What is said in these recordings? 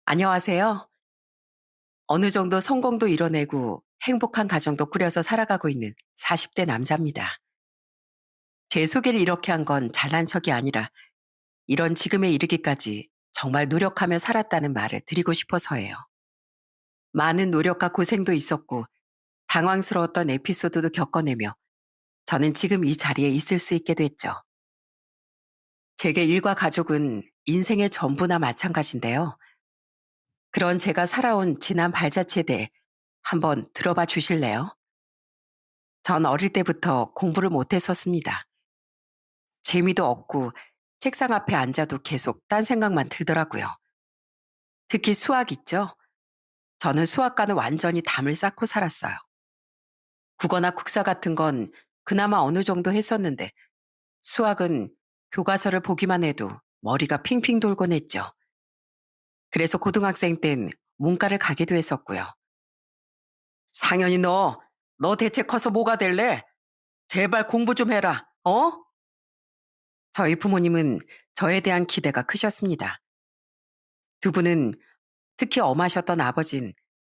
안녕하세요. 어느 정도 성공도 이뤄내고 행복한 가정도 꾸려서 살아가고 있는 40대 남자입니다. 제 소개를 이렇게 한 건 잘난 척이 아니라 이런 지금에 이르기까지 정말 노력하며 살았다는 말을 드리고 싶어서예요. 많은 노력과 고생도 있었고 당황스러웠던 에피소드도 겪어내며 저는 지금 이 자리에 있을 수 있게 됐죠. 제게 일과 가족은 인생의 전부나 마찬가지인데요. 그런 제가 살아온 지난 발자취에 대해 한번 들어봐 주실래요? 전 어릴 때부터 공부를 못했었습니다. 재미도 없고 책상 앞에 앉아도 계속 딴 생각만 들더라고요. 특히 수학 있죠? 저는 수학과는 완전히 담을 쌓고 살았어요. 국어나 국사 같은 건 그나마 어느 정도 했었는데 수학은 교과서를 보기만 해도 머리가 핑핑 돌곤 했죠. 그래서 고등학생 땐 문과를 가기도 했었고요. 상현이 너 대체 커서 뭐가 될래? 제발 공부 좀 해라. 어? 저희 부모님은 저에 대한 기대가 크셨습니다. 두 분은 특히 엄하셨던 아버진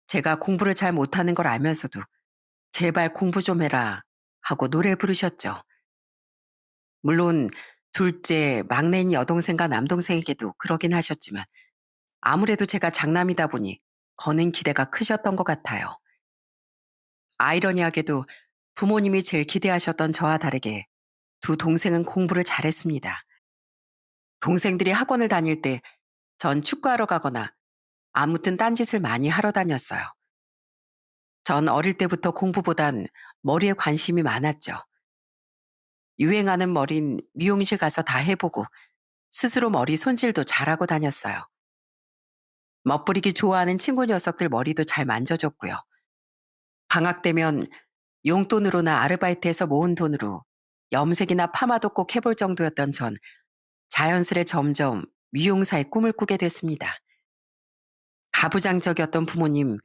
제가 공부를 잘 못하는 걸 알면서도 제발 공부 좀 해라 하고 노래 부르셨죠. 물론 둘째, 막내인 여동생과 남동생에게도 그러긴 하셨지만 아무래도 제가 장남이다 보니 거는 기대가 크셨던 것 같아요. 아이러니하게도 부모님이 제일 기대하셨던 저와 다르게 두 동생은 공부를 잘했습니다. 동생들이 학원을 다닐 때 전 축구하러 가거나 아무튼 딴짓을 많이 하러 다녔어요. 전 어릴 때부터 공부보단 머리에 관심이 많았죠. 유행하는 머린 미용실 가서 다 해보고 스스로 머리 손질도 잘하고 다녔어요. 멋부리기 좋아하는 친구 녀석들 머리도 잘 만져줬고요. 방학 되면 용돈으로나 아르바이트해서 모은 돈으로 염색이나 파마도 꼭 해볼 정도였던 전 자연스레 점점 미용사의 꿈을 꾸게 됐습니다. 가부장적이었던 부모님,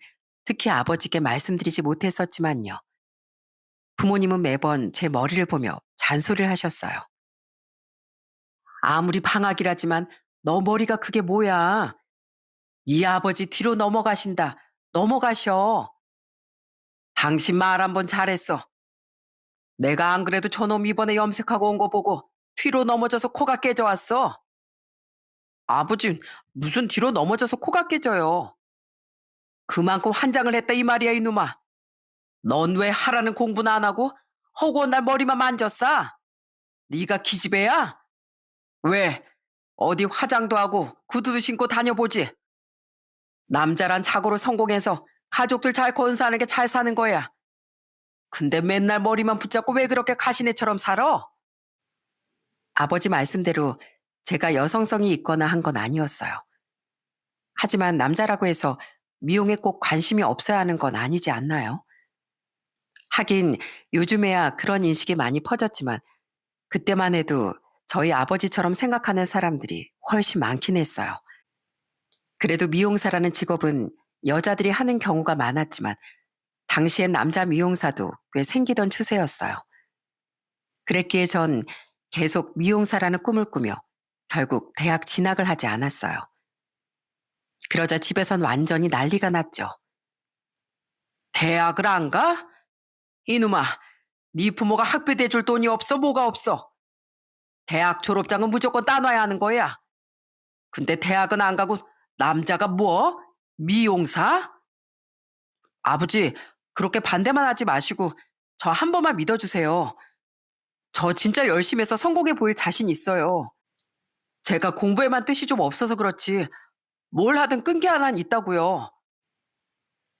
특히 아버지께 말씀드리지 못했었지만요. 부모님은 매번 제 머리를 보며 잔소리를 하셨어요. 아무리 방학이라지만 너 머리가 그게 뭐야? 이 아버지 뒤로 넘어가신다. 넘어가셔. 당신 말 한 번 잘했어. 내가 안 그래도 저놈 이번에 염색하고 온 거 보고 뒤로 넘어져서 코가 깨져왔어. 아버지, 무슨 뒤로 넘어져서 코가 깨져요. 그만큼 환장을 했다 이 말이야 이놈아. 넌 왜 하라는 공부는 안 하고 허구한 날 머리만 만졌어? 네가 기집애야? 왜? 어디 화장도 하고 구두도 신고 다녀보지. 남자란 자고로 성공해서 가족들 잘 건사하는 게 잘 사는 거야. 근데 맨날 머리만 붙잡고 왜 그렇게 가시네처럼 살아? 아버지 말씀대로 제가 여성성이 있거나 한 건 아니었어요. 하지만 남자라고 해서 미용에 꼭 관심이 없어야 하는 건 아니지 않나요? 하긴 요즘에야 그런 인식이 많이 퍼졌지만 그때만 해도 저희 아버지처럼 생각하는 사람들이 훨씬 많긴 했어요. 그래도 미용사라는 직업은 여자들이 하는 경우가 많았지만 당시엔 남자 미용사도 꽤 생기던 추세였어요. 그랬기에 전 계속 미용사라는 꿈을 꾸며 결국 대학 진학을 하지 않았어요. 그러자 집에선 완전히 난리가 났죠. 대학을 안 가? 이놈아, 네 부모가 학비 대줄 돈이 없어 뭐가 없어. 대학 졸업장은 무조건 따놔야 하는 거야. 근데 대학은 안 가고 남자가 뭐? 미용사? 아버지, 그렇게 반대만 하지 마시고 저 한 번만 믿어주세요. 저 진짜 열심히 해서 성공해 보일 자신 있어요. 제가 공부에만 뜻이 좀 없어서 그렇지 뭘 하든 끈기 하나는 있다고요.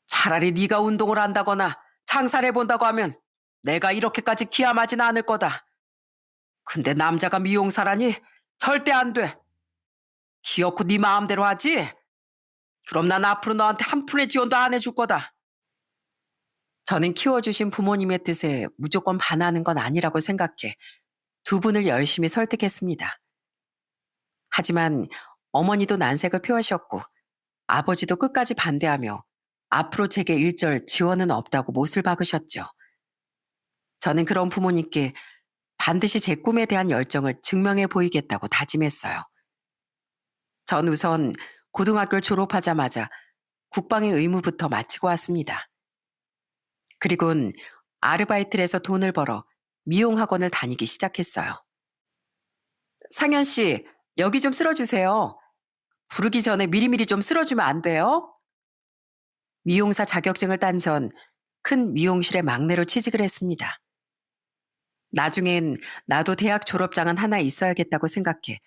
차라리 네가 운동을 한다거나 장사를 해본다고 하면 내가 이렇게까지 기함하진 않을 거다. 근데 남자가 미용사라니 절대 안 돼. 기어코 네 마음대로 하지? 그럼 난 앞으로 너한테 한 푼의 지원도 안 해줄 거다. 저는 키워주신 부모님의 뜻에 무조건 반하는 건 아니라고 생각해 두 분을 열심히 설득했습니다. 하지만 어머니도 난색을 표하셨고 아버지도 끝까지 반대하며 앞으로 제게 일절 지원은 없다고 못을 박으셨죠. 저는 그런 부모님께 반드시 제 꿈에 대한 열정을 증명해 보이겠다고 다짐했어요. 전 우선 고등학교를 졸업하자마자 국방의 의무부터 마치고 왔습니다. 그리곤 아르바이트를 해서 돈을 벌어 미용학원을 다니기 시작했어요. 상현 씨, 여기 좀 쓸어주세요. 부르기 전에 미리미리 좀 쓸어주면 안 돼요? 미용사 자격증을 딴 전 큰 미용실의 막내로 취직을 했습니다. 나중엔 나도 대학 졸업장은 하나 있어야겠다고 생각해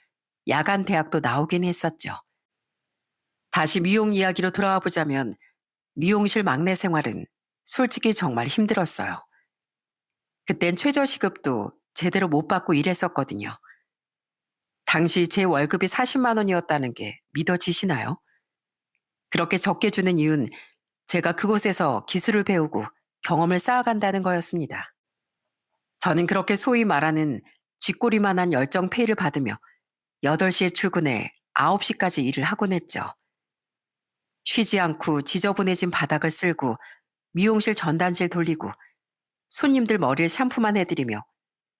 야간 대학도 나오긴 했었죠. 다시 미용 이야기로 돌아와 보자면 미용실 막내 생활은 솔직히 정말 힘들었어요. 그땐 최저시급도 제대로 못 받고 일했었거든요. 당시 제 월급이 40만 원이었다는 게 믿어지시나요? 그렇게 적게 주는 이유는 제가 그곳에서 기술을 배우고 경험을 쌓아간다는 거였습니다. 저는 그렇게 소위 말하는 쥐꼬리만한 열정 페이를 받으며 8시에 출근해 9시까지 일을 하곤 했죠. 쉬지 않고 지저분해진 바닥을 쓸고 미용실 전단지를 돌리고 손님들 머리를 샴푸만 해드리며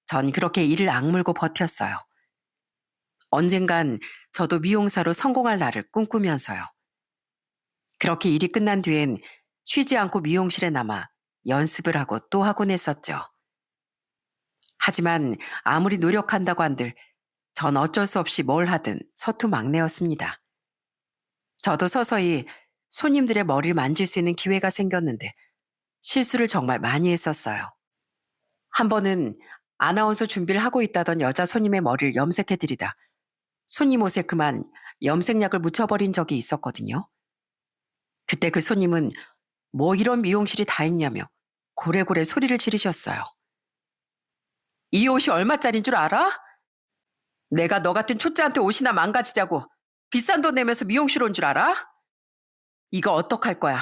전 그렇게 이를 악물고 버텼어요. 언젠간 저도 미용사로 성공할 날을 꿈꾸면서요. 그렇게 일이 끝난 뒤엔 쉬지 않고 미용실에 남아 연습을 하고 또 하곤 했었죠. 하지만 아무리 노력한다고 한들 전 어쩔 수 없이 뭘 하든 서투 막내였습니다. 저도 서서히 손님들의 머리를 만질 수 있는 기회가 생겼는데 실수를 정말 많이 했었어요. 한 번은 아나운서 준비를 하고 있다던 여자 손님의 머리를 염색해드리다 손님 옷에 그만 염색약을 묻혀버린 적이 있었거든요. 그때 그 손님은 뭐 이런 미용실이 다 있냐며 고래고래 소리를 지르셨어요. 이 옷이 얼마짜린 줄 알아? 내가 너 같은 초짜한테 옷이나 망가지자고 비싼 돈 내면서 미용실 온 줄 알아? 이거 어떡할 거야?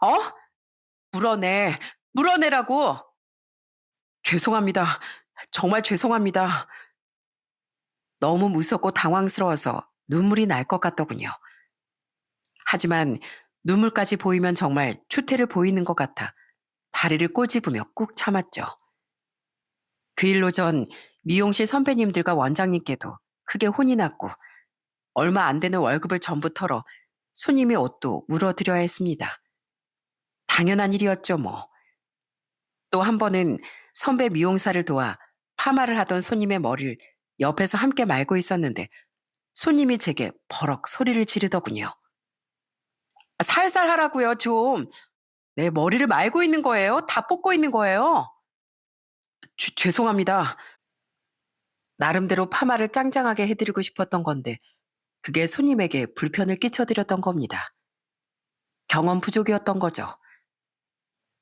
어? 물어내. 물어내라고. 죄송합니다. 정말 죄송합니다. 너무 무섭고 당황스러워서 눈물이 날 것 같더군요. 하지만 눈물까지 보이면 정말 추태를 보이는 것 같아 다리를 꼬집으며 꾹 참았죠. 그 일로 전 미용실 선배님들과 원장님께도 크게 혼이 났고 얼마 안 되는 월급을 전부 털어 손님의 옷도 물어드려야 했습니다. 당연한 일이었죠 뭐. 또 한 번은 선배 미용사를 도와 파마를 하던 손님의 머리를 옆에서 함께 말고 있었는데 손님이 제게 버럭 소리를 지르더군요. 살살 하라고요 좀. 내 머리를 말고 있는 거예요? 다 뽑고 있는 거예요? 죄송합니다. 나름대로 파마를 짱짱하게 해드리고 싶었던 건데 그게 손님에게 불편을 끼쳐드렸던 겁니다. 경험 부족이었던 거죠.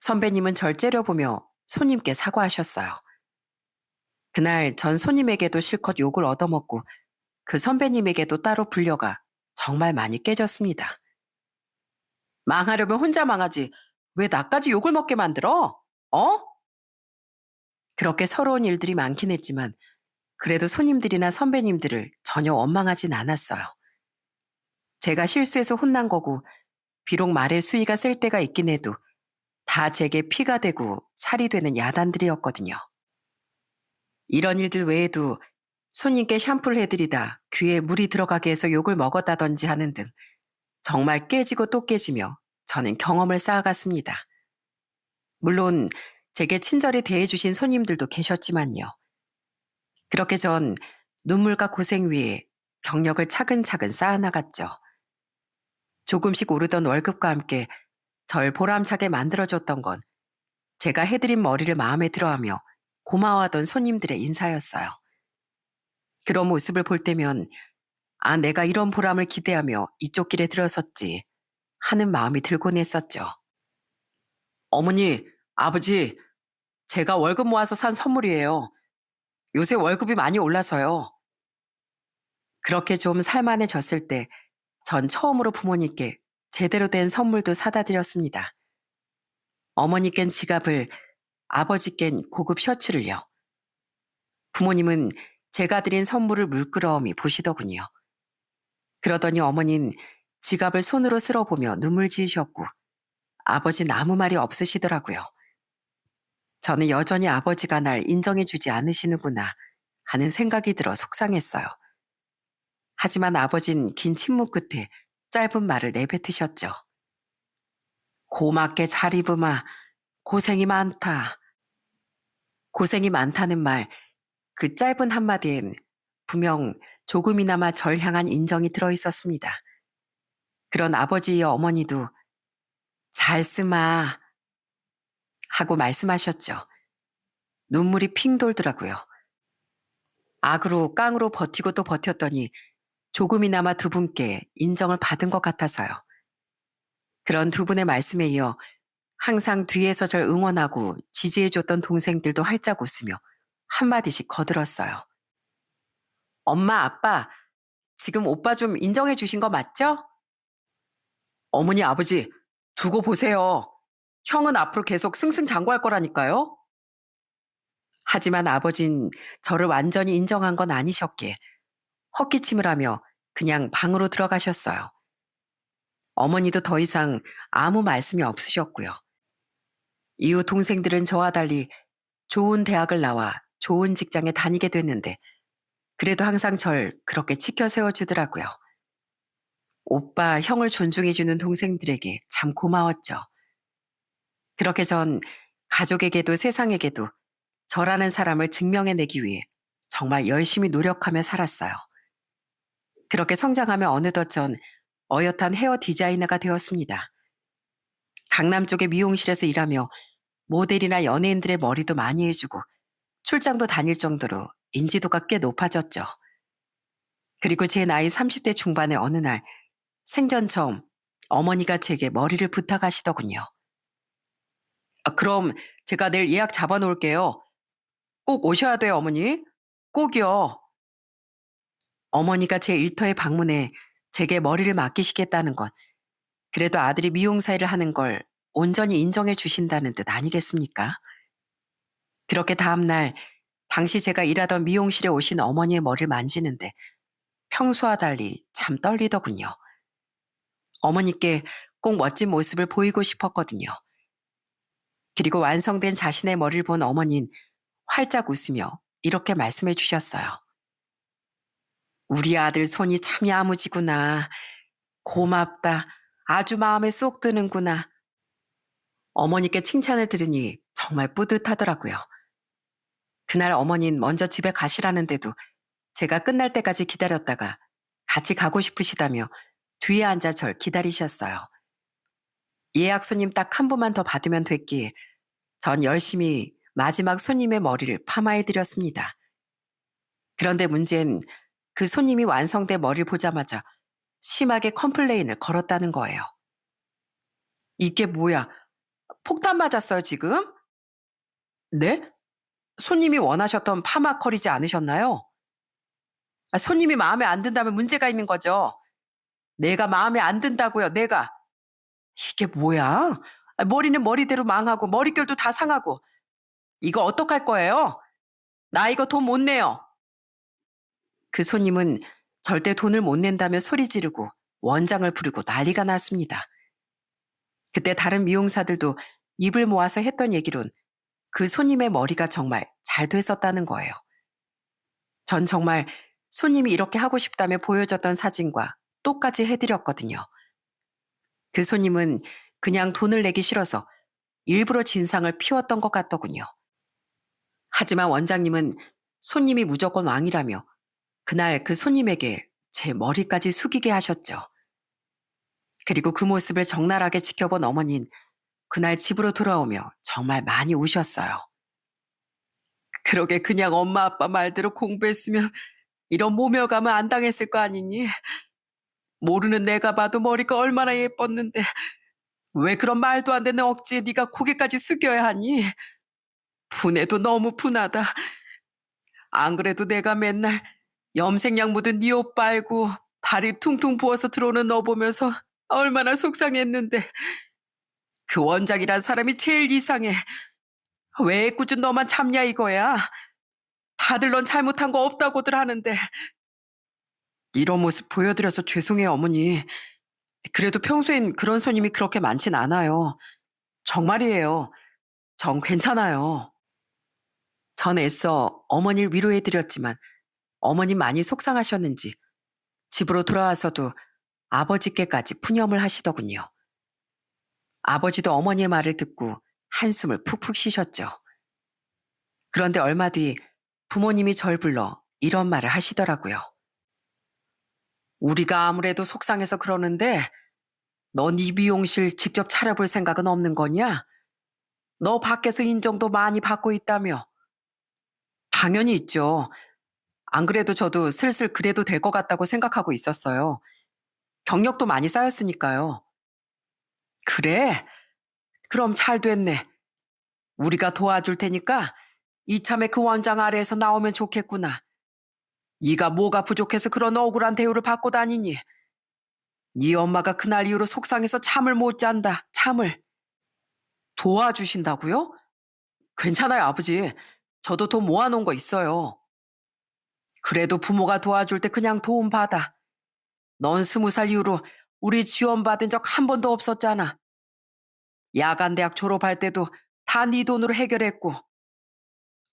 선배님은 절 째려보며 손님께 사과하셨어요. 그날 전 손님에게도 실컷 욕을 얻어먹고 그 선배님에게도 따로 불려가 정말 많이 깨졌습니다. 망하려면 혼자 망하지 왜 나까지 욕을 먹게 만들어? 어? 그렇게 서러운 일들이 많긴 했지만 그래도 손님들이나 선배님들을 전혀 원망하진 않았어요. 제가 실수해서 혼난 거고 비록 말의 수위가 셀 때가 있긴 해도 다 제게 피가 되고 살이 되는 야단들이었거든요. 이런 일들 외에도 손님께 샴푸를 해드리다 귀에 물이 들어가게 해서 욕을 먹었다든지 하는 등 정말 깨지고 또 깨지며 저는 경험을 쌓아갔습니다. 물론 제게 친절히 대해주신 손님들도 계셨지만요. 그렇게 전 눈물과 고생 위에 경력을 차근차근 쌓아나갔죠. 조금씩 오르던 월급과 함께 절 보람차게 만들어줬던 건 제가 해드린 머리를 마음에 들어하며 고마워하던 손님들의 인사였어요. 그런 모습을 볼 때면 아, 내가 이런 보람을 기대하며 이쪽 길에 들어섰지 하는 마음이 들곤 했었죠. 어머니, 아버지, 제가 월급 모아서 산 선물이에요. 요새 월급이 많이 올라서요. 그렇게 좀 살만해졌을 때 전 처음으로 부모님께 제대로 된 선물도 사다 드렸습니다. 어머니껜 지갑을, 아버지껜 고급 셔츠를요. 부모님은 제가 드린 선물을 물끄러미 보시더군요. 그러더니 어머니는 지갑을 손으로 쓸어보며 눈물 지으셨고 아버지는 아무 말이 없으시더라고요. 저는 여전히 아버지가 날 인정해주지 않으시는구나 하는 생각이 들어 속상했어요. 하지만 아버진 긴 침묵 끝에 짧은 말을 내뱉으셨죠. 고맙게 잘 입으마. 고생이 많다. 고생이 많다는 말, 그 짧은 한마디엔 분명 조금이나마 절 향한 인정이 들어 있었습니다. 그런 아버지의 어머니도 잘 쓰마 하고 말씀하셨죠. 눈물이 핑 돌더라고요. 악으로 깡으로 버티고 또 버텼더니 조금이나마 두 분께 인정을 받은 것 같아서요. 그런 두 분의 말씀에 이어 항상 뒤에서 절 응원하고 지지해줬던 동생들도 활짝 웃으며 한마디씩 거들었어요. 엄마, 아빠, 지금 오빠 좀 인정해 주신 거 맞죠? 어머니, 아버지, 두고 보세요. 형은 앞으로 계속 승승장구할 거라니까요. 하지만 아버진 저를 완전히 인정한 건 아니셨기에 헛기침을 하며 그냥 방으로 들어가셨어요. 어머니도 더 이상 아무 말씀이 없으셨고요. 이후 동생들은 저와 달리 좋은 대학을 나와 좋은 직장에 다니게 됐는데 그래도 항상 절 그렇게 치켜 세워주더라고요. 오빠, 형을 존중해주는 동생들에게 참 고마웠죠. 그렇게 전 가족에게도 세상에게도 저라는 사람을 증명해내기 위해 정말 열심히 노력하며 살았어요. 그렇게 성장하며 어느덧 전 어엿한 헤어 디자이너가 되었습니다. 강남 쪽의 미용실에서 일하며 모델이나 연예인들의 머리도 많이 해주고 출장도 다닐 정도로 인지도가 꽤 높아졌죠. 그리고 제 나이 30대 중반의 어느 날 생전 처음 어머니가 제게 머리를 부탁하시더군요. 그럼 제가 내일 예약 잡아놓을게요. 꼭 오셔야 돼요, 어머니. 꼭이요. 어머니가 제 일터에 방문해 제게 머리를 맡기시겠다는 건 그래도 아들이 미용사 일을 하는 걸 온전히 인정해 주신다는 뜻 아니겠습니까? 그렇게 다음날 당시 제가 일하던 미용실에 오신 어머니의 머리를 만지는데 평소와 달리 참 떨리더군요. 어머니께 꼭 멋진 모습을 보이고 싶었거든요. 그리고 완성된 자신의 머리를 본 어머니는 활짝 웃으며 이렇게 말씀해 주셨어요. 우리 아들 손이 참 야무지구나. 고맙다. 아주 마음에 쏙 드는구나. 어머니께 칭찬을 들으니 정말 뿌듯하더라고요. 그날 어머니는 먼저 집에 가시라는데도 제가 끝날 때까지 기다렸다가 같이 가고 싶으시다며 뒤에 앉아 절 기다리셨어요. 예약 손님 딱 한 분만 더 받으면 됐기에 전 열심히 마지막 손님의 머리를 파마해 드렸습니다. 그런데 문제는 그 손님이 완성된 머리를 보자마자 심하게 컴플레인을 걸었다는 거예요. 이게 뭐야? 폭탄 맞았어요, 지금? 네? 손님이 원하셨던 파마 컬이지 않으셨나요? 손님이 마음에 안 든다면 문제가 있는 거죠. 내가 마음에 안 든다고요, 내가. 이게 뭐야? 머리는 머리대로 망하고 머릿결도 다 상하고. 이거 어떡할 거예요? 나 이거 돈 못 내요. 그 손님은 절대 돈을 못 낸다며 소리 지르고 원장을 부르고 난리가 났습니다. 그때 다른 미용사들도 입을 모아서 했던 얘기론 그 손님의 머리가 정말 잘 됐었다는 거예요. 전 정말 손님이 이렇게 하고 싶다며 보여줬던 사진과 똑같이 해드렸거든요. 그 손님은 그냥 돈을 내기 싫어서 일부러 진상을 피웠던 것 같더군요. 하지만 원장님은 손님이 무조건 왕이라며 그날 그 손님에게 제 머리까지 숙이게 하셨죠. 그리고 그 모습을 적나라하게 지켜본 어머니는 그날 집으로 돌아오며 정말 많이 우셨어요. 그러게 그냥 엄마 아빠 말대로 공부했으면 이런 모멸감을 안 당했을 거 아니니? 모르는 내가 봐도 머리가 얼마나 예뻤는데 왜 그런 말도 안 되는 억지에 네가 고개까지 숙여야 하니? 분해도 너무 분하다. 안 그래도 내가 맨날 염색약 묻은 네 옷 빨고 다리 퉁퉁 부어서 들어오는 너 보면서 얼마나 속상했는데 그 원장이란 사람이 제일 이상해. 왜 애꿎은 너만 참냐 이거야. 다들 넌 잘못한 거 없다고들 하는데. 이런 모습 보여드려서 죄송해요, 어머니. 그래도 평소엔 그런 손님이 그렇게 많진 않아요. 정말이에요. 전 괜찮아요. 전 애써 어머니를 위로해드렸지만 어머니 많이 속상하셨는지 집으로 돌아와서도 아버지께까지 푸념을 하시더군요. 아버지도 어머니의 말을 듣고 한숨을 푹푹 쉬셨죠. 그런데 얼마 뒤 부모님이 절 불러 이런 말을 하시더라고요. 우리가 아무래도 속상해서 그러는데 넌 이 미용실 직접 차려볼 생각은 없는 거냐? 너 밖에서 인정도 많이 받고 있다며. 당연히 있죠. 안 그래도 저도 슬슬 그래도 될 것 같다고 생각하고 있었어요. 경력도 많이 쌓였으니까요. 그래? 그럼 잘 됐네. 우리가 도와줄 테니까 이참에 그 원장 아래에서 나오면 좋겠구나. 네가 뭐가 부족해서 그런 억울한 대우를 받고 다니니? 네 엄마가 그날 이후로 속상해서 잠을 못 잔다. 잠을. 도와주신다고요? 괜찮아요, 아버지. 저도 돈 모아놓은 거 있어요. 그래도 부모가 도와줄 때 그냥 도움 받아. 넌 20살 이후로 우리 지원받은 적 한 번도 없었잖아. 야간 대학 졸업할 때도 다 네 돈으로 해결했고.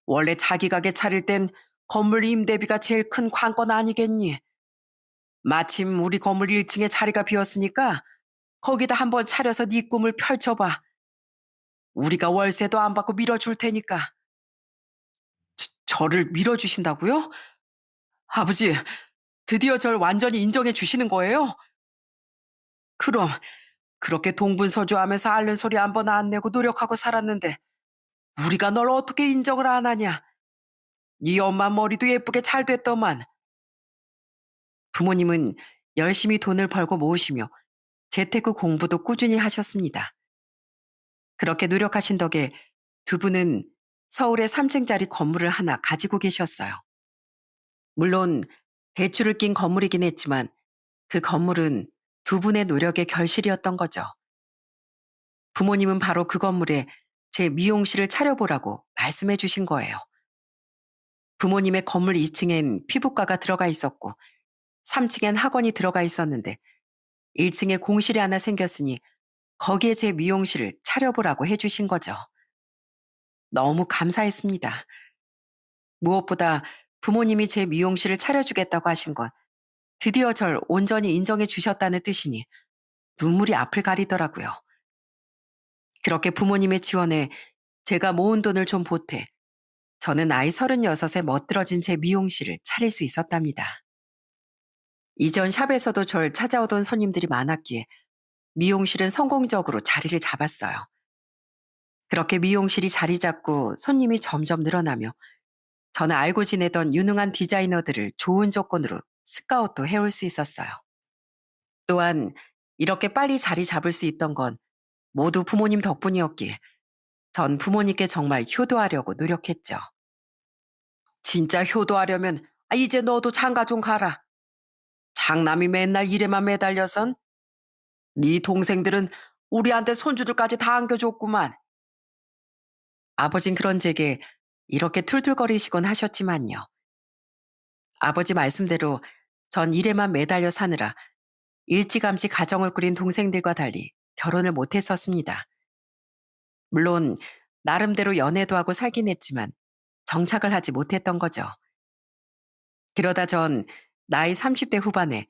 원래 자기 가게 차릴 땐 건물 임대비가 제일 큰 관건 아니겠니? 마침 우리 건물 1층에 자리가 비었으니까 거기다 한번 차려서 네 꿈을 펼쳐봐. 우리가 월세도 안 받고 밀어줄 테니까. 저를 밀어주신다고요? 아버지, 드디어 절 완전히 인정해 주시는 거예요? 그럼 그렇게 동분서주하면서 앓는 소리 한 번 안 내고 노력하고 살았는데 우리가 널 어떻게 인정을 안 하냐? 네 엄마 머리도 예쁘게 잘 됐더만. 부모님은 열심히 돈을 벌고 모으시며 재테크 공부도 꾸준히 하셨습니다. 그렇게 노력하신 덕에 두 분은 서울에 3층짜리 건물을 하나 가지고 계셨어요. 물론 대출을 낀 건물이긴 했지만 그 건물은 두 분의 노력의 결실이었던 거죠. 부모님은 바로 그 건물에 제 미용실을 차려보라고 말씀해 주신 거예요. 부모님의 건물 2층엔 피부과가 들어가 있었고 3층엔 학원이 들어가 있었는데 1층에 공실이 하나 생겼으니 거기에 제 미용실을 차려보라고 해주신 거죠. 너무 감사했습니다. 무엇보다 부모님이 제 미용실을 차려주겠다고 하신 건 드디어 절 온전히 인정해 주셨다는 뜻이니 눈물이 앞을 가리더라고요. 그렇게 부모님의 지원에 제가 모은 돈을 좀 보태 저는 나이 36에 멋들어진 제 미용실을 차릴 수 있었답니다. 이전 샵에서도 절 찾아오던 손님들이 많았기에 미용실은 성공적으로 자리를 잡았어요. 그렇게 미용실이 자리 잡고 손님이 점점 늘어나며 저는 알고 지내던 유능한 디자이너들을 좋은 조건으로 스카웃도 해올 수 있었어요. 또한 이렇게 빨리 자리 잡을 수 있던 건 모두 부모님 덕분이었기에 전 부모님께 정말 효도하려고 노력했죠. 진짜 효도하려면 이제 너도 장가 좀 가라. 장남이 맨날 일에만 매달려선 네 동생들은 우리한테 손주들까지 다 안겨줬구만. 아버진 그런 제게 이렇게 툴툴거리시곤 하셨지만요. 아버지 말씀대로 전 일에만 매달려 사느라 일찌감치 가정을 꾸린 동생들과 달리 결혼을 못했었습니다. 물론 나름대로 연애도 하고 살긴 했지만 정착을 하지 못했던 거죠. 그러다 전 나이 30대 후반에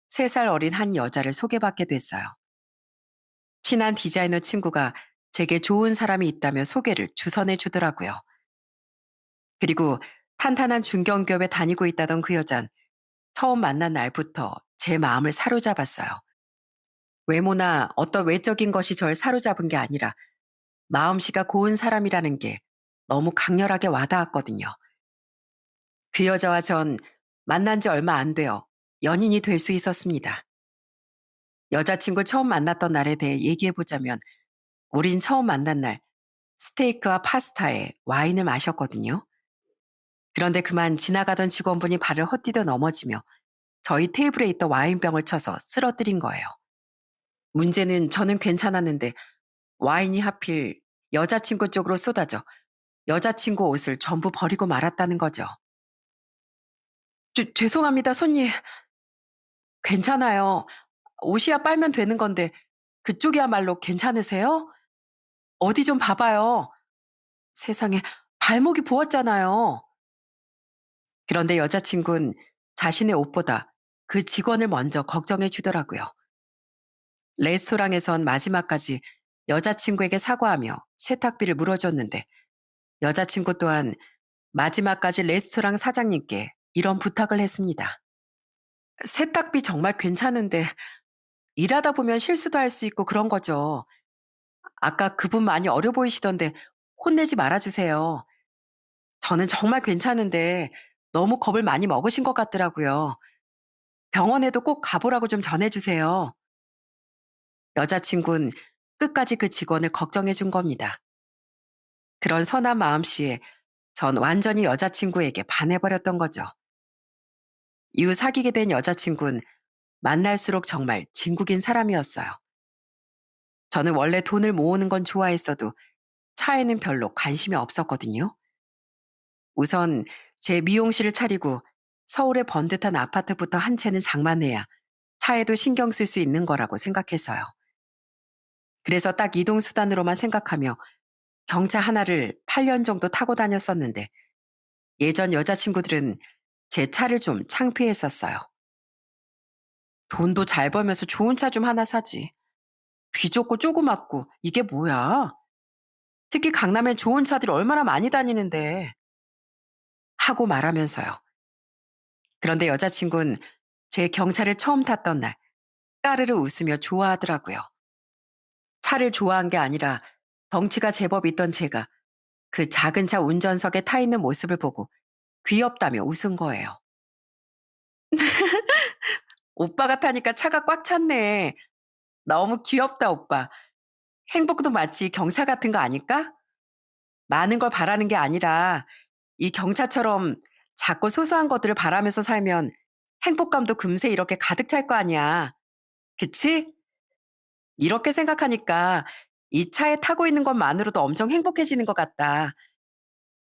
3살 어린 한 여자를 소개받게 됐어요. 친한 디자이너 친구가 제게 좋은 사람이 있다며 소개를 주선해 주더라고요. 그리고 탄탄한 중견기업에 다니고 있다던 그 여잔 처음 만난 날부터 제 마음을 사로잡았어요. 외모나 어떤 외적인 것이 절 사로잡은 게 아니라 마음씨가 고운 사람이라는 게 너무 강렬하게 와닿았거든요. 그 여자와 전 만난 지 얼마 안 되어 연인이 될 수 있었습니다. 여자친구를 처음 만났던 날에 대해 얘기해보자면 우린 처음 만난 날 스테이크와 파스타에 와인을 마셨거든요. 그런데 그만 지나가던 직원분이 발을 헛디뎌 넘어지며 저희 테이블에 있던 와인병을 쳐서 쓰러뜨린 거예요. 문제는 저는 괜찮았는데 와인이 하필 여자친구 쪽으로 쏟아져 여자친구 옷을 전부 버리고 말았다는 거죠. 죄송합니다, 손님. 괜찮아요. 옷이야 빨면 되는 건데 그쪽이야말로 괜찮으세요? 어디 좀 봐봐요. 세상에 발목이 부었잖아요. 그런데 여자친구는 자신의 옷보다 그 직원을 먼저 걱정해 주더라고요. 레스토랑에선 마지막까지 여자친구에게 사과하며 세탁비를 물어줬는데 여자친구 또한 마지막까지 레스토랑 사장님께 이런 부탁을 했습니다. 세탁비 정말 괜찮은데 일하다 보면 실수도 할 수 있고 그런 거죠. 아까 그분 많이 어려 보이시던데 혼내지 말아 주세요. 저는 정말 괜찮은데 너무 겁을 많이 먹으신 것 같더라고요. 병원에도 꼭 가보라고 좀 전해 주세요. 여자친구는 끝까지 그 직원을 걱정해 준 겁니다. 그런 선한 마음씨에 전 완전히 여자친구에게 반해버렸던 거죠. 이후 사귀게 된 여자친구는 만날수록 정말 진국인 사람이었어요. 저는 원래 돈을 모으는 건 좋아했어도 차에는 별로 관심이 없었거든요. 우선 제 미용실을 차리고 서울의 번듯한 아파트부터 한 채는 장만해야 차에도 신경 쓸 수 있는 거라고 생각해서요. 그래서 딱 이동수단으로만 생각하며 경차 하나를 8년 정도 타고 다녔었는데 예전 여자친구들은 제 차를 좀 창피했었어요. 돈도 잘 벌면서 좋은 차 좀 하나 사지. 귀좁고 조그맣고 이게 뭐야? 특히 강남엔 좋은 차들이 얼마나 많이 다니는데 하고 말하면서요. 그런데 여자친구는 제 경차를 처음 탔던 날 까르르 웃으며 좋아하더라고요. 차를 좋아한 게 아니라 덩치가 제법 있던 제가 그 작은 차 운전석에 타 있는 모습을 보고 귀엽다며 웃은 거예요. 오빠가 타니까 차가 꽉 찼네. 너무 귀엽다, 오빠. 행복도 마치 경차 같은 거 아닐까? 많은 걸 바라는 게 아니라 이 경차처럼 작고 소소한 것들을 바라면서 살면 행복감도 금세 이렇게 가득 찰 거 아니야. 그치? 이렇게 생각하니까 이 차에 타고 있는 것만으로도 엄청 행복해지는 것 같다.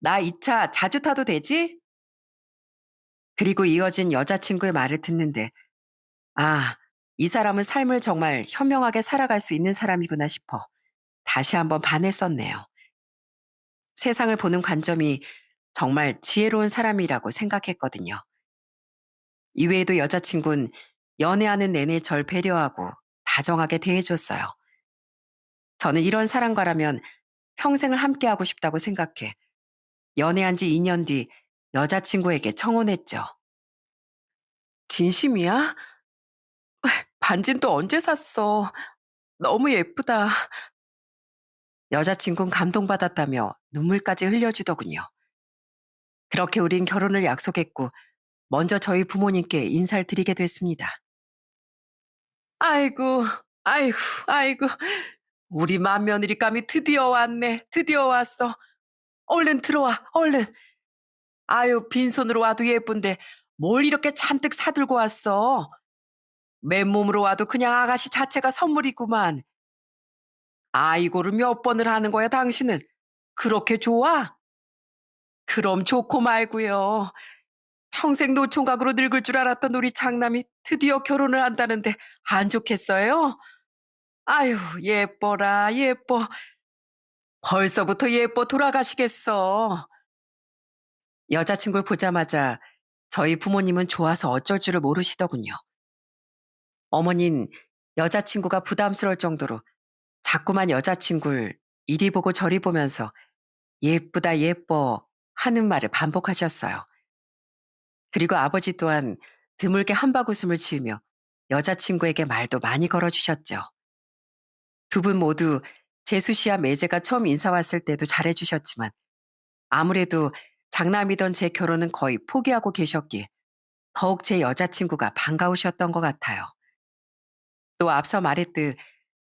나 이 차 자주 타도 되지? 그리고 이어진 여자친구의 말을 듣는데, 아, 이 사람은 삶을 정말 현명하게 살아갈 수 있는 사람이구나 싶어 다시 한번 반했었네요. 세상을 보는 관점이 정말 지혜로운 사람이라고 생각했거든요. 이외에도 여자친구는 연애하는 내내 절 배려하고 다정하게 대해줬어요. 저는 이런 사람과라면 평생을 함께하고 싶다고 생각해 연애한 지 2년 뒤 여자친구에게 청혼했죠. 진심이야? 반진 또 언제 샀어? 너무 예쁘다. 여자친구는 감동받았다며 눈물까지 흘려주더군요. 그렇게 우린 결혼을 약속했고 먼저 저희 부모님께 인사를 드리게 됐습니다. 아이고, 아이고, 아이고. 우리 맏며느리감이 드디어 왔네. 드디어 왔어. 얼른 들어와, 얼른. 아유, 빈손으로 와도 예쁜데 뭘 이렇게 잔뜩 사들고 왔어. 맨몸으로 와도 그냥 아가씨 자체가 선물이구만. 아이고를 몇 번을 하는 거야, 당신은? 그렇게 좋아? 그럼 좋고 말고요. 평생 노총각으로 늙을 줄 알았던 우리 장남이 드디어 결혼을 한다는데 안 좋겠어요? 아유, 예뻐라, 예뻐. 벌써부터 예뻐 돌아가시겠어. 여자친구를 보자마자 저희 부모님은 좋아서 어쩔 줄을 모르시더군요. 어머닌 여자친구가 부담스러울 정도로 자꾸만 여자친구를 이리 보고 저리 보면서 예쁘다, 예뻐 하는 말을 반복하셨어요. 그리고 아버지 또한 드물게 한바구음을 지으며 여자친구에게 말도 많이 걸어주셨죠. 두 분 모두 재수 씨와 매제가 처음 인사 왔을 때도 잘해주셨지만 아무래도 장남이던 제 결혼은 거의 포기하고 계셨기에 더욱 제 여자친구가 반가우셨던 것 같아요. 또 앞서 말했듯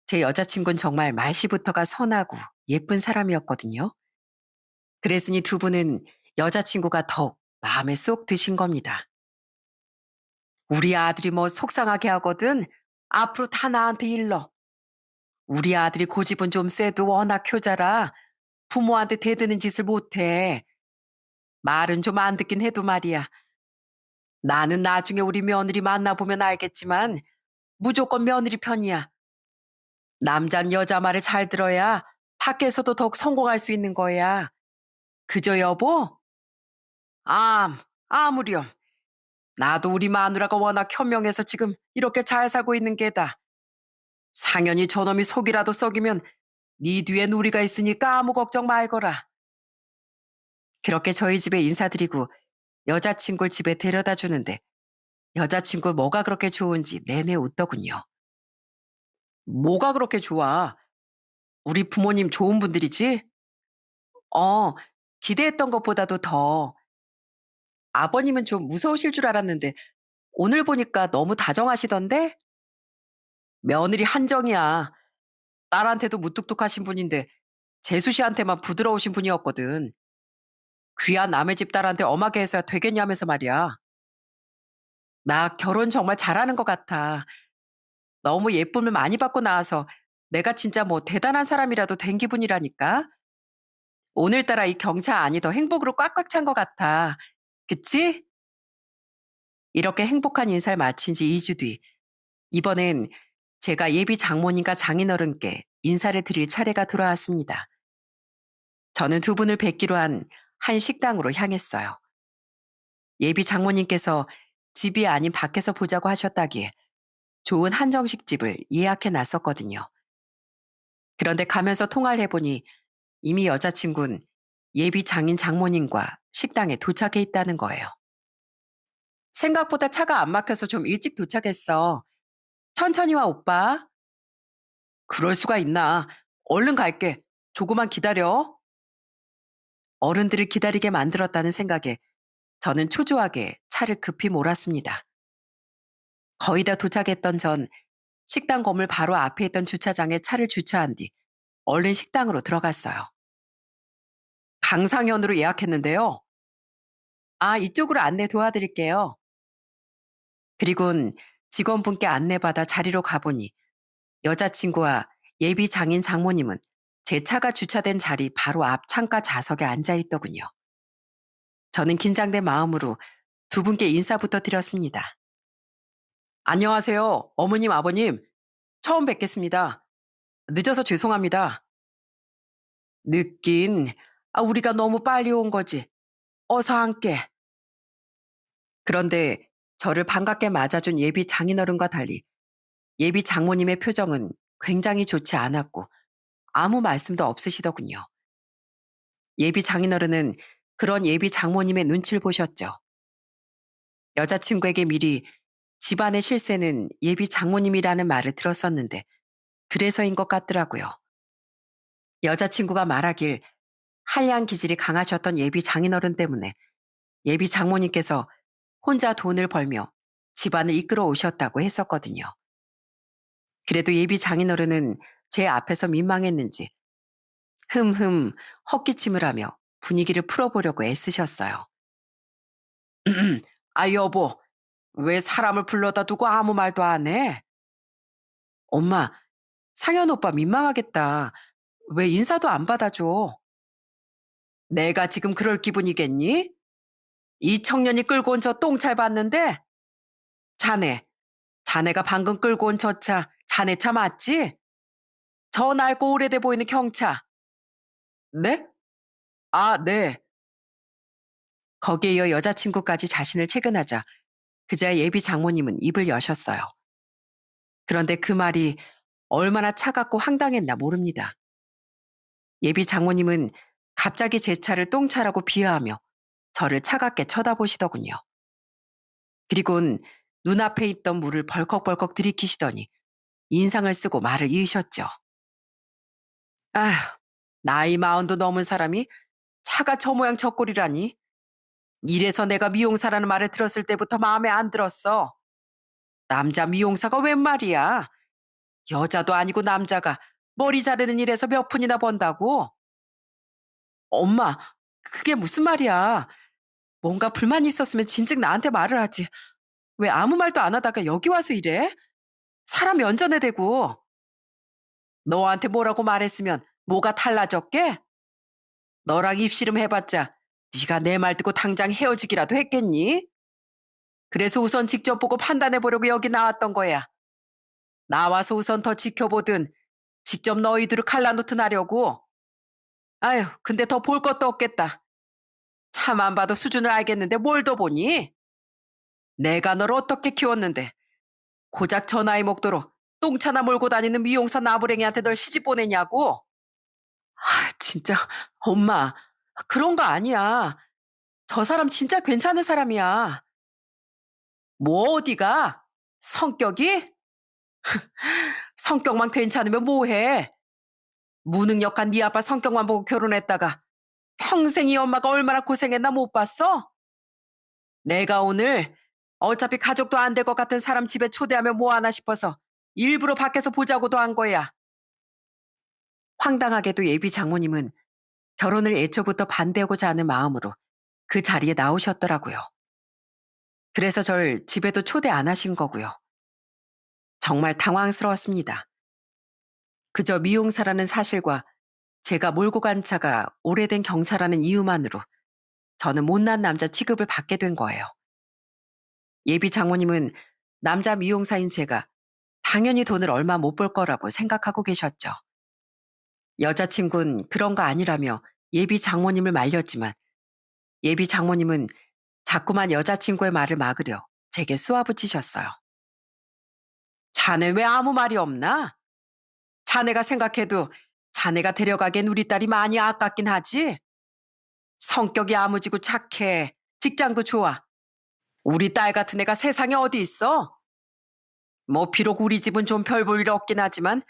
제 여자친구는 정말 말씨부터가 선하고 예쁜 사람이었거든요. 그랬으니 두 분은 여자친구가 더욱 마음에 쏙 드신 겁니다. 우리 아들이 뭐 속상하게 하거든 앞으로 다 나한테 일러. 우리 아들이 고집은 좀 세도 워낙 효자라 부모한테 대드는 짓을 못해. 말은 좀 안 듣긴 해도 말이야. 나는 나중에 우리 며느리 만나보면 알겠지만 무조건 며느리 편이야. 남잔 여자 말을 잘 들어야 밖에서도 더욱 성공할 수 있는 거야. 그죠, 여보? 아무렴. 나도 우리 마누라가 워낙 현명해서 지금 이렇게 잘 살고 있는 게다. 상연히 저놈이 속이라도 썩이면 네 뒤엔 우리가 있으니까 아무 걱정 말거라. 그렇게 저희 집에 인사드리고 여자친구를 집에 데려다 주는데 여자친구 뭐가 그렇게 좋은지 내내 웃더군요. 뭐가 그렇게 좋아? 우리 부모님 좋은 분들이지? 어, 기대했던 것보다도 더. 아버님은 좀 무서우실 줄 알았는데 오늘 보니까 너무 다정하시던데? 며느리 한정이야. 딸한테도 무뚝뚝하신 분인데 재수 씨한테만 부드러우신 분이었거든. 귀한 남의 집 딸한테 엄하게 해서야 되겠냐면서 말이야. 나 결혼 정말 잘하는 것 같아. 너무 예쁨을 많이 받고 나와서 내가 진짜 뭐 대단한 사람이라도 된 기분이라니까. 오늘따라 이 경차 안이 더 행복으로 꽉꽉 찬 것 같아. 그치? 이렇게 행복한 인사를 마친 지 2주 뒤, 이번엔 제가 예비 장모님과 장인어른께 인사를 드릴 차례가 돌아왔습니다. 저는 두 분을 뵙기로 한 식당으로 향했어요. 예비 장모님께서 집이 아닌 밖에서 보자고 하셨다기에 좋은 한정식 집을 예약해 놨었거든요. 그런데 가면서 통화를 해보니 이미 여자친구는 예비 장인 장모님과 식당에 도착해 있다는 거예요. 생각보다 차가 안 막혀서 좀 일찍 도착했어. 천천히 와, 오빠. 그럴 수가 있나. 얼른 갈게. 조금만 기다려. 어른들을 기다리게 만들었다는 생각에 저는 초조하게 차를 급히 몰았습니다. 거의 다 도착했던 전 식당 건물 바로 앞에 있던 주차장에 차를 주차한 뒤 얼른 식당으로 들어갔어요. 강상현으로 예약했는데요. 아, 이쪽으로 안내 도와드릴게요. 그리곤 직원분께 안내받아 자리로 가보니 여자친구와 예비 장인 장모님은 제 차가 주차된 자리 바로 앞 창가 좌석에 앉아 있더군요. 저는 긴장된 마음으로 두 분께 인사부터 드렸습니다. 안녕하세요. 어머님, 아버님. 처음 뵙겠습니다. 늦어서 죄송합니다. 늦긴, 우리가 너무 빨리 온 거지. 어서 앉게. 그런데 저를 반갑게 맞아준 예비 장인어른과 달리 예비 장모님의 표정은 굉장히 좋지 않았고 아무 말씀도 없으시더군요. 예비 장인어른은 그런 예비 장모님의 눈치를 보셨죠. 여자친구에게 미리 집안의 실세는 예비 장모님이라는 말을 들었었는데 그래서인 것 같더라고요. 여자친구가 말하길 한량 기질이 강하셨던 예비 장인어른 때문에 예비 장모님께서 혼자 돈을 벌며 집안을 이끌어 오셨다고 했었거든요. 그래도 예비 장인어른은 제 앞에서 민망했는지 흠흠 헛기침을 하며 분위기를 풀어보려고 애쓰셨어요. 아, 여보, 왜 사람을 불러다 두고 아무 말도 안 해? 엄마, 상현 오빠 민망하겠다. 왜 인사도 안 받아줘? 내가 지금 그럴 기분이겠니? 이 청년이 끌고 온 저 똥차를 봤는데? 자네, 자네가 방금 끌고 온 저 차, 자네 차 맞지? 저 낡고 오래돼 보이는 경차. 네? 아, 네. 거기에 이어 여자친구까지 자신을 채근하자 그제야 예비 장모님은 입을 여셨어요. 그런데 그 말이 얼마나 차갑고 황당했나 모릅니다. 예비 장모님은 갑자기 제 차를 똥차라고 비하하며 저를 차갑게 쳐다보시더군요. 그리곤 눈앞에 있던 물을 벌컥벌컥 들이키시더니 인상을 쓰고 말을 이으셨죠. 아휴, 나이 마흔도 넘은 사람이 차가 저 모양 저 꼴이라니. 이래서 내가 미용사라는 말을 들었을 때부터 마음에 안 들었어. 남자 미용사가 웬 말이야. 여자도 아니고 남자가 머리 자르는 일에서 몇 푼이나 번다고? 엄마, 그게 무슨 말이야. 뭔가 불만이 있었으면 진즉 나한테 말을 하지. 왜 아무 말도 안 하다가 여기 와서 이래? 사람 연전에 대고. 너한테 뭐라고 말했으면 뭐가 달라졌게? 너랑 입씨름 해봤자 네가 내 말 듣고 당장 헤어지기라도 했겠니? 그래서 우선 직접 보고 판단해 보려고 여기 나왔던 거야. 나와서 우선 더 지켜보든 직접 너희들을 칼라노트 하려고. 아휴, 근데 더 볼 것도 없겠다. 차만 봐도 수준을 알겠는데 뭘 더 보니? 내가 너를 어떻게 키웠는데 고작 저 나이 먹도록 똥차나 몰고 다니는 미용사 나부랭이한테 널 시집 보내냐고? 진짜 엄마 그런 거 아니야. 저 사람 진짜 괜찮은 사람이야. 뭐 어디가? 성격이? 성격만 괜찮으면 뭐해? 무능력한 네 아빠 성격만 보고 결혼했다가 평생 이 엄마가 얼마나 고생했나 못 봤어? 내가 오늘 어차피 가족도 안 될 것 같은 사람 집에 초대하면 뭐하나 싶어서 일부러 밖에서 보자고도 한 거야. 황당하게도 예비 장모님은 결혼을 애초부터 반대하고자 하는 마음으로 그 자리에 나오셨더라고요. 그래서 절 집에도 초대 안 하신 거고요. 정말 당황스러웠습니다. 그저 미용사라는 사실과 제가 몰고 간 차가 오래된 경차라는 이유만으로 저는 못난 남자 취급을 받게 된 거예요. 예비 장모님은 남자 미용사인 제가 당연히 돈을 얼마 못 벌 거라고 생각하고 계셨죠. 여자친구는 그런 거 아니라며 예비 장모님을 말렸지만 예비 장모님은 자꾸만 여자친구의 말을 막으려 제게 쏘아붙이셨어요. 자네 왜 아무 말이 없나? 자네가 생각해도 자네가 데려가기엔 우리 딸이 많이 아깝긴 하지? 성격이 야무지고 착해. 직장도 좋아. 우리 딸 같은 애가 세상에 어디 있어? 뭐 비록 우리 집은 좀 별 볼 일 없긴 하지만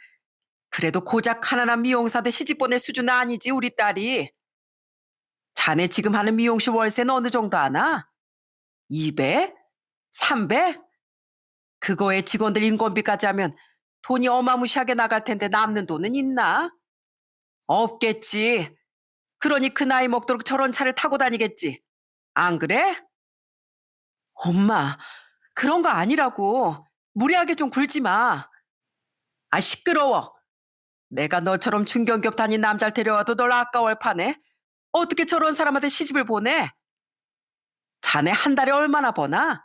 그래도 고작 가난한 미용사한테 시집 보낼 수준은 아니지 우리 딸이. 자네 지금 하는 미용실 월세는 어느 정도 하나? 200? 300? 그거에 직원들 인건비까지 하면 돈이 어마무시하게 나갈 텐데 남는 돈은 있나? 없겠지. 그러니 그 나이 먹도록 저런 차를 타고 다니겠지. 안 그래? 엄마, 그런 거 아니라고. 무리하게 좀 굴지 마. 시끄러워. 내가 너처럼 중견기업 다닌 남자를 데려와도 널 아까워할 판에 어떻게 저런 사람한테 시집을 보내? 자네 한 달에 얼마나 버나?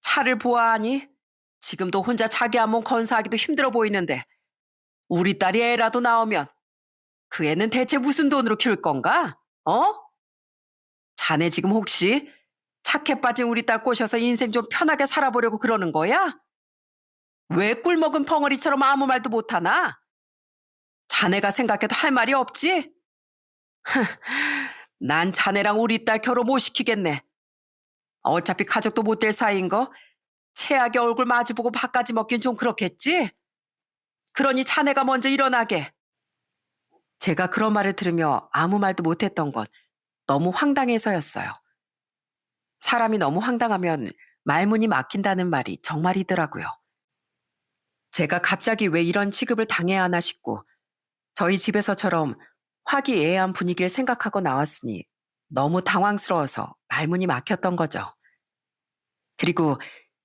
차를 보아하니? 지금도 혼자 자기 한 몸 건사하기도 힘들어 보이는데 우리 딸이 애라도 나오면 그 애는 대체 무슨 돈으로 키울 건가? 어? 자네 지금 혹시 착해 빠진 우리 딸 꼬셔서 인생 좀 편하게 살아보려고 그러는 거야? 왜 꿀먹은 벙어리처럼 아무 말도 못하나? 자네가 생각해도 할 말이 없지? 난 자네랑 우리 딸 결혼 못 시키겠네. 어차피 가족도 못 될 사이인 거 최악의 얼굴 마주보고 밥까지 먹긴 좀 그렇겠지? 그러니 자네가 먼저 일어나게. 제가 그런 말을 들으며 아무 말도 못했던 건 너무 황당해서였어요. 사람이 너무 황당하면 말문이 막힌다는 말이 정말이더라고요. 제가 갑자기 왜 이런 취급을 당해야 하나 싶고 저희 집에서처럼 화기애애한 분위기를 생각하고 나왔으니 너무 당황스러워서 말문이 막혔던 거죠. 그리고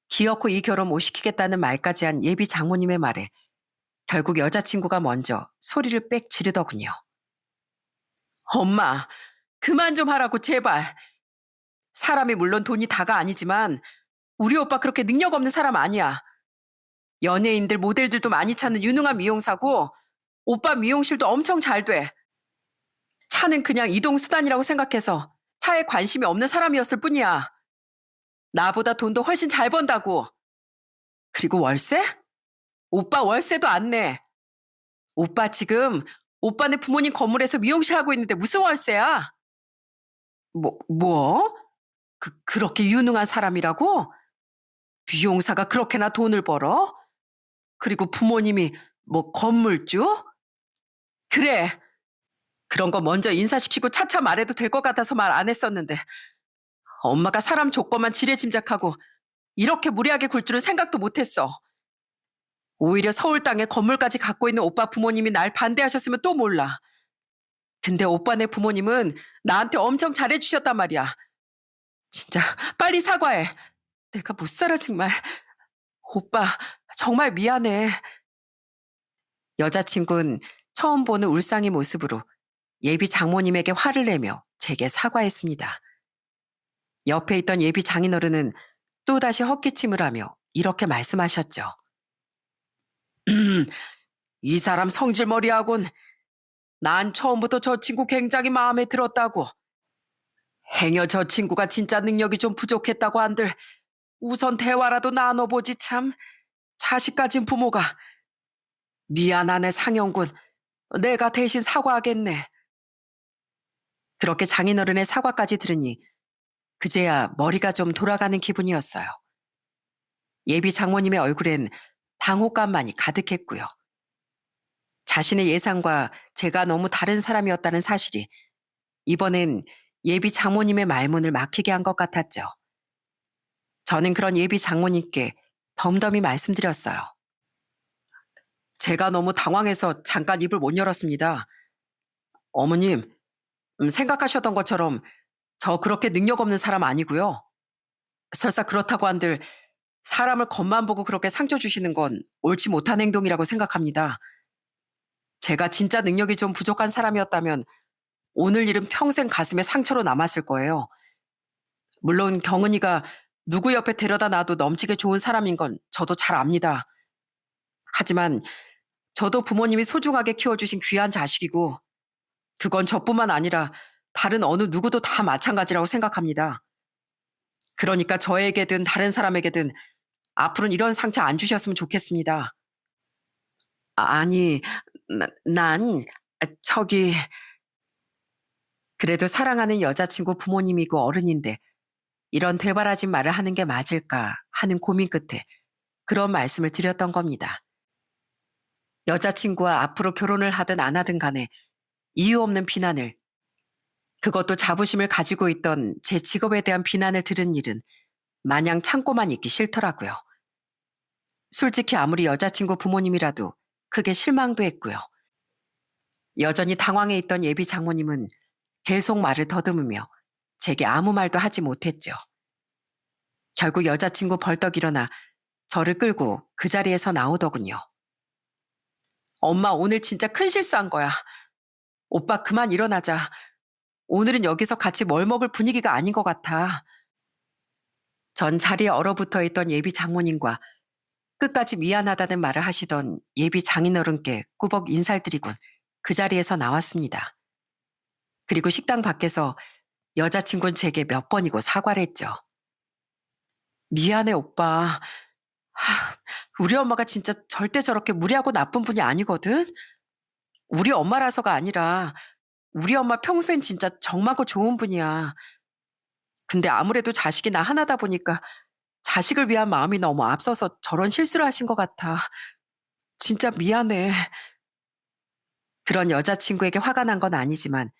기어코 이 결혼 못 시키겠다는 말까지 한 예비 장모님의 말에 결국 여자친구가 먼저 소리를 빽 지르더군요. 엄마, 그만 좀 하라고 제발. 사람이 물론 돈이 다가 아니지만 우리 오빠 그렇게 능력 없는 사람 아니야. 연예인들 모델들도 많이 찾는 유능한 미용사고 오빠 미용실도 엄청 잘 돼. 차는 그냥 이동수단이라고 생각해서 차에 관심이 없는 사람이었을 뿐이야. 나보다 돈도 훨씬 잘 번다고. 그리고 월세? 오빠 월세도 안 내. 오빠 지금 오빠네 부모님 건물에서 미용실 하고 있는데 무슨 월세야? 뭐? 그렇게 유능한 사람이라고? 미용사가 그렇게나 돈을 벌어? 그리고 부모님이 뭐 건물주? 그래. 그런 거 먼저 인사시키고 차차 말해도 될 것 같아서 말 안 했었는데 엄마가 사람 조건만 지레짐작하고 이렇게 무리하게 굴 줄은 생각도 못했어. 오히려 서울 땅에 건물까지 갖고 있는 오빠 부모님이 날 반대하셨으면 또 몰라. 근데 오빠네 부모님은 나한테 엄청 잘해주셨단 말이야. 진짜 빨리 사과해. 내가 못 살아 정말. 오빠 정말 미안해. 여자친구는 처음 보는 울상의 모습으로 예비 장모님에게 화를 내며 제게 사과했습니다. 옆에 있던 예비 장인어른은 또다시 헛기침을 하며 이렇게 말씀하셨죠. 이 사람 성질머리하곤 난 처음부터 저 친구 굉장히 마음에 들었다고. 행여 저 친구가 진짜 능력이 좀 부족했다고 한들 우선 대화라도 나눠보지 참. 자식 가진 부모가 미안하네 상영군. 내가 대신 사과하겠네. 그렇게 장인어른의 사과까지 들으니 그제야 머리가 좀 돌아가는 기분이었어요. 예비 장모님의 얼굴엔 당혹감만이 가득했고요. 자신의 예상과 제가 너무 다른 사람이었다는 사실이 이번엔 예비 장모님의 말문을 막히게 한 것 같았죠. 저는 그런 예비 장모님께 덤덤히 말씀드렸어요. 제가 너무 당황해서 잠깐 입을 못 열었습니다. 어머님, 생각하셨던 것처럼 저 그렇게 능력 없는 사람 아니고요. 설사 그렇다고 한들 사람을 겉만 보고 그렇게 상처 주시는 건 옳지 못한 행동이라고 생각합니다. 제가 진짜 능력이 좀 부족한 사람이었다면 오늘 일은 평생 가슴에 상처로 남았을 거예요. 물론 경은이가 누구 옆에 데려다 놔도 넘치게 좋은 사람인 건 저도 잘 압니다. 하지만 저도 부모님이 소중하게 키워주신 귀한 자식이고 그건 저뿐만 아니라 다른 어느 누구도 다 마찬가지라고 생각합니다. 그러니까 저에게든 다른 사람에게든 앞으로는 이런 상처 안 주셨으면 좋겠습니다. 아니, 난 저기 그래도 사랑하는 여자친구 부모님이고 어른인데 이런 되바라진 말을 하는 게 맞을까 하는 고민 끝에 그런 말씀을 드렸던 겁니다. 여자친구와 앞으로 결혼을 하든 안 하든 간에 이유 없는 비난을, 그것도 자부심을 가지고 있던 제 직업에 대한 비난을 들은 일은 마냥 참고만 있기 싫더라고요. 솔직히 아무리 여자친구 부모님이라도 크게 실망도 했고요. 여전히 당황해 있던 예비 장모님은 계속 말을 더듬으며 제게 아무 말도 하지 못했죠. 결국 여자친구 벌떡 일어나 저를 끌고 그 자리에서 나오더군요. 엄마 오늘 진짜 큰 실수한 거야. 오빠 그만 일어나자. 오늘은 여기서 같이 뭘 먹을 분위기가 아닌 것 같아. 전 자리에 얼어붙어 있던 예비 장모님과 끝까지 미안하다는 말을 하시던 예비 장인어른께 꾸벅 인사를 드리곤 그 자리에서 나왔습니다. 그리고 식당 밖에서 여자친구는 제게 몇 번이고 사과를 했죠. 미안해 오빠. 우리 엄마가 진짜 절대 저렇게 무례하고 나쁜 분이 아니거든. 우리 엄마라서가 아니라 우리 엄마 평소엔 진짜 정말고 좋은 분이야. 근데 아무래도 자식이 나 하나다 보니까 자식을 위한 마음이 너무 앞서서 저런 실수를 하신 것 같아. 진짜 미안해. 그런 여자친구에게 화가 난 건 아니지만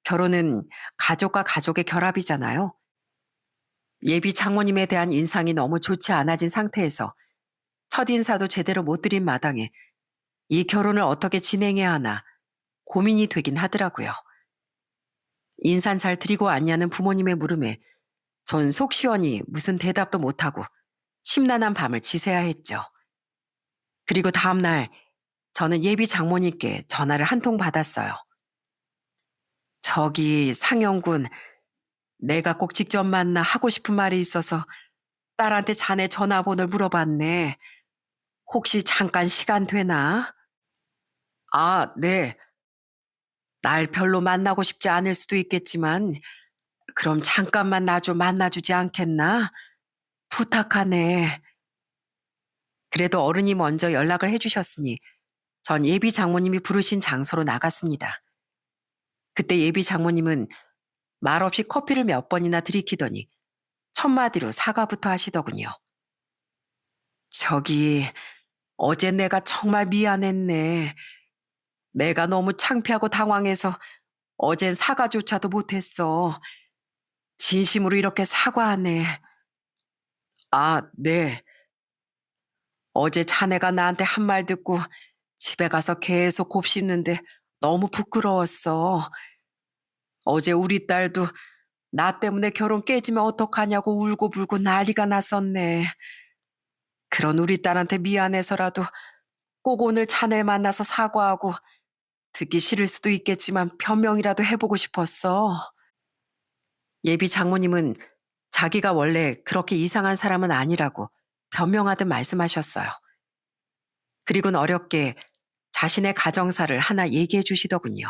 결혼은 가족과 가족의 결합이잖아요. 예비 장모님에 대한 인상이 너무 좋지 않아진 상태에서 첫인사도 제대로 못 드린 마당에 이 결혼을 어떻게 진행해야 하나 고민이 되긴 하더라고요. 인사 잘 드리고 왔냐는 부모님의 물음에 전 속 시원히 무슨 대답도 못하고 심란한 밤을 지새야 했죠. 그리고 다음날 저는 예비 장모님께 전화를 한 통 받았어요. 저기 상영군, 내가 꼭 직접 만나 하고 싶은 말이 있어서 딸한테 자네 전화번호를 물어봤네. 혹시 잠깐 시간 되나? 아, 네. 날 별로 만나고 싶지 않을 수도 있겠지만 그럼 잠깐만 나 좀 만나주지 않겠나? 부탁하네. 그래도 어른이 먼저 연락을 해주셨으니 전 예비 장모님이 부르신 장소로 나갔습니다. 그때 예비 장모님은 말없이 커피를 몇 번이나 들이키더니 첫마디로 사과부터 하시더군요. 저기 어제 내가 정말 미안했네. 내가 너무 창피하고 당황해서 어젠 사과조차도 못했어. 진심으로 이렇게 사과하네. 아, 네. 어제 자네가 나한테 한 말 듣고 집에 가서 계속 곱씹는데 너무 부끄러웠어. 어제 우리 딸도 나 때문에 결혼 깨지면 어떡하냐고 울고불고 난리가 났었네. 그런 우리 딸한테 미안해서라도 꼭 오늘 자네를 만나서 사과하고 듣기 싫을 수도 있겠지만 변명이라도 해보고 싶었어. 예비 장모님은 자기가 원래 그렇게 이상한 사람은 아니라고 변명하듯 말씀하셨어요. 그리고는 어렵게 자신의 가정사를 하나 얘기해 주시더군요.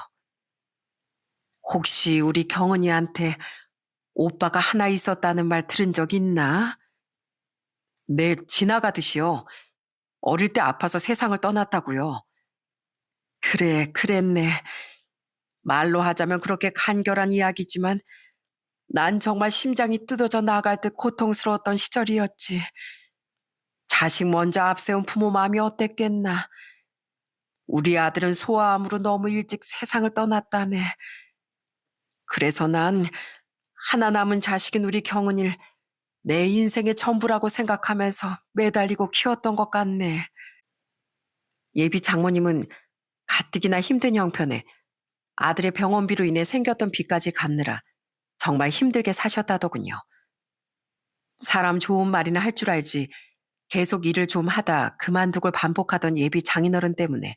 혹시 우리 경은이한테 오빠가 하나 있었다는 말 들은 적 있나? 네, 지나가듯이요. 어릴 때 아파서 세상을 떠났다고요. 그래, 그랬네. 말로 하자면 그렇게 간결한 이야기지만 난 정말 심장이 뜯어져 나갈 듯 고통스러웠던 시절이었지. 자식 먼저 앞세운 부모 마음이 어땠겠나. 우리 아들은 소아암으로 너무 일찍 세상을 떠났다네. 그래서 난 하나 남은 자식인 우리 경은이를 내 인생의 전부라고 생각하면서 매달리고 키웠던 것 같네. 예비 장모님은 가뜩이나 힘든 형편에 아들의 병원비로 인해 생겼던 빚까지 갚느라 정말 힘들게 사셨다더군요. 사람 좋은 말이나 할 줄 알지 계속 일을 좀 하다 그만두고 반복하던 예비 장인어른 때문에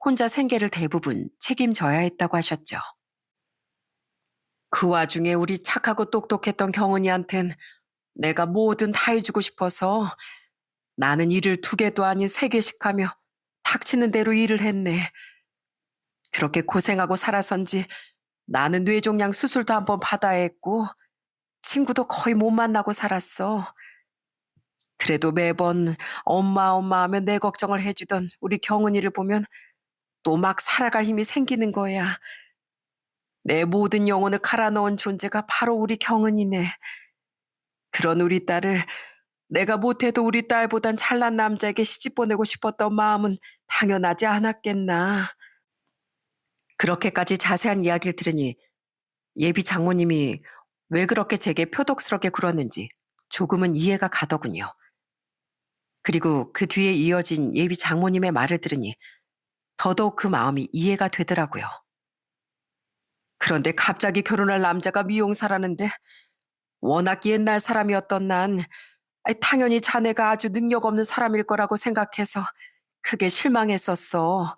혼자 생계를 대부분 책임져야 했다고 하셨죠. 그 와중에 우리 착하고 똑똑했던 경은이한텐 내가 뭐든 다 해주고 싶어서 나는 일을 2개도 아닌 3개씩 하며 닥치는 대로 일을 했네. 그렇게 고생하고 살아선지 나는 뇌종양 수술도 한번 받아야 했고 친구도 거의 못 만나고 살았어. 그래도 매번 엄마 엄마 하며 내 걱정을 해주던 우리 경은이를 보면 또 막 살아갈 힘이 생기는 거야. 내 모든 영혼을 갈아 넣은 존재가 바로 우리 경은이네. 그런 우리 딸을 내가 못해도 우리 딸보단 잘난 남자에게 시집 보내고 싶었던 마음은 당연하지 않았겠나. 그렇게까지 자세한 이야기를 들으니 예비 장모님이 왜 그렇게 제게 표독스럽게 굴었는지 조금은 이해가 가더군요. 그리고 그 뒤에 이어진 예비 장모님의 말을 들으니 더더욱 그 마음이 이해가 되더라고요. 그런데 갑자기 결혼할 남자가 미용사라는데 워낙 옛날 사람이었던 난 당연히 자네가 아주 능력 없는 사람일 거라고 생각해서 크게 실망했었어.